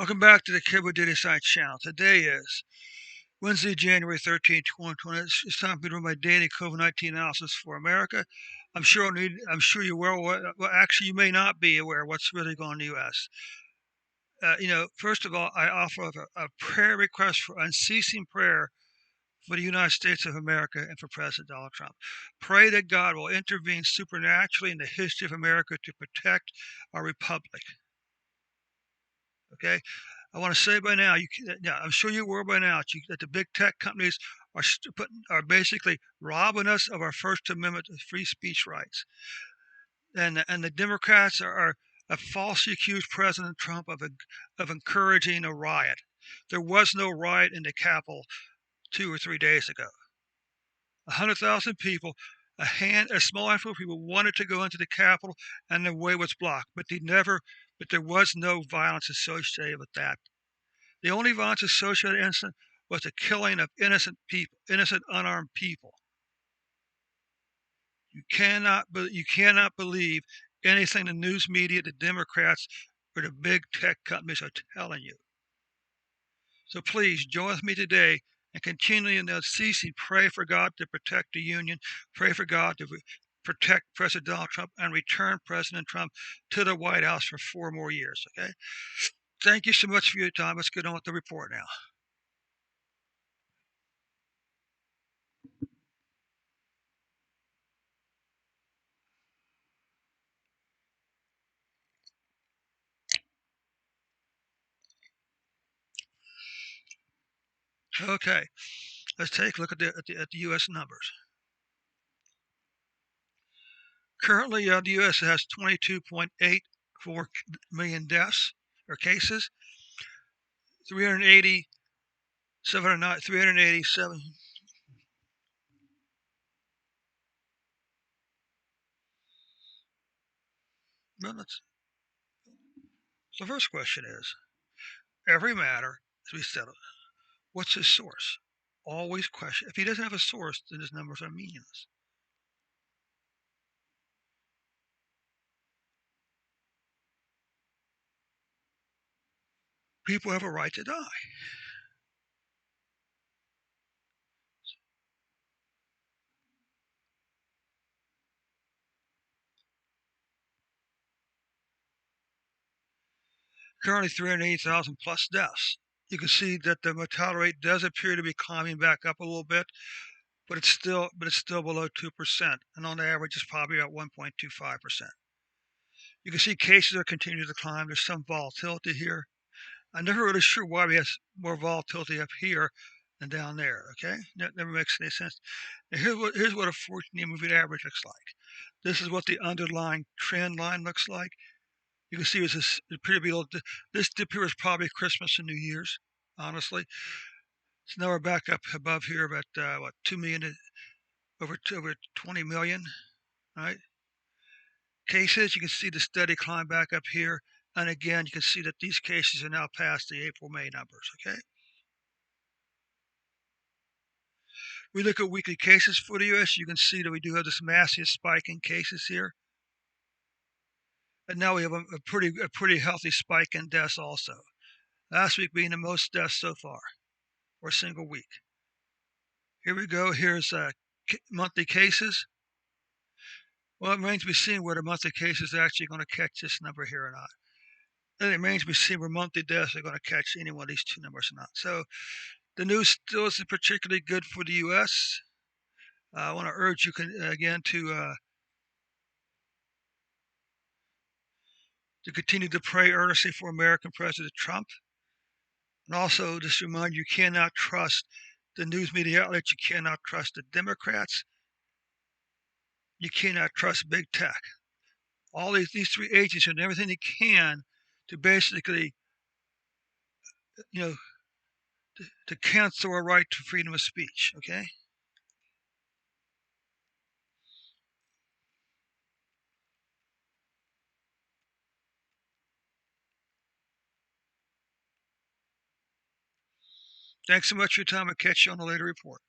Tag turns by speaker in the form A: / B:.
A: Welcome back to the Kibble Data Science channel. Today is Wednesday, January 13, 2020. It's time for me to run my daily COVID-19 analysis for America. I'm sure you're aware. Well, actually, you may not be aware what's really going on in the U.S. First of all, I offer a prayer request for unceasing prayer for the United States of America and for President Donald Trump. Pray that God will intervene supernaturally in the history of America to protect our republic. Okay, I want to say by now, I'm sure you're aware by now that the big tech companies are basically robbing us of our First Amendment free speech rights, and the Democrats have falsely accused President Trump of encouraging a riot. There was no riot in the Capitol 2 or 3 days ago. 100,000 people, a small handful of people wanted to go into the Capitol, and the way was blocked. But there was no violence associated with that. The only violence associated with the incident was the killing of innocent people, innocent unarmed people. You cannot believe anything the news media, the Democrats, or the big tech companies are telling you. So please join with me today and continually and unceasing pray for God to protect the Union, pray for God to protect President Donald Trump and return President Trump to the White House for 4 more years. Okay? Thank you so much for your time. Let's get on with the report now. Okay, let's take a look at the U.S. numbers. Currently, the U.S. has 22.84 million deaths or cases, 387. No, the first question is, every matter, as we said, what's his source? Always question. If he doesn't have a source, then his numbers are meaningless. People have a right to die. Currently 380,000 plus deaths. You can see that the mortality rate does appear to be climbing back up a little bit, but it's still below 2%, and on average it's probably about 1.25%. You can see cases are continuing to climb. There's some volatility here. I'm never really sure why we have more volatility up here than down there. Okay, that never makes any sense. Now here's what a 14-year moving average looks like. This is what the underlying trend line looks like. You can see it's pretty below. This dip here is probably Christmas and New Year's, honestly. So now we're back up above here about 2 million, over 20 million. All right. Cases, you can see the steady climb back up here. And again, you can see that these cases are now past the April-May numbers. Okay. We look at weekly cases for the U.S. You can see that we do have this massive spike in cases here. And now we have a pretty healthy spike in deaths also. Last week being the most deaths so far for a single week. Here we go. Here's monthly cases. Well, it remains to be seen whether monthly cases are actually going to catch this number here or not. And it remains to be seen where monthly deaths are going to catch any one of these two numbers or not. So the news still isn't particularly good for the U.S. I want to urge you again to continue to pray earnestly for American President Trump. And also just remind you cannot trust the news media outlets. You cannot trust the Democrats. You cannot trust big tech. All these 3 agents are doing everything they can to basically, to cancel our right to freedom of speech. Okay. Thanks so much for your time. I'll catch you on a later report.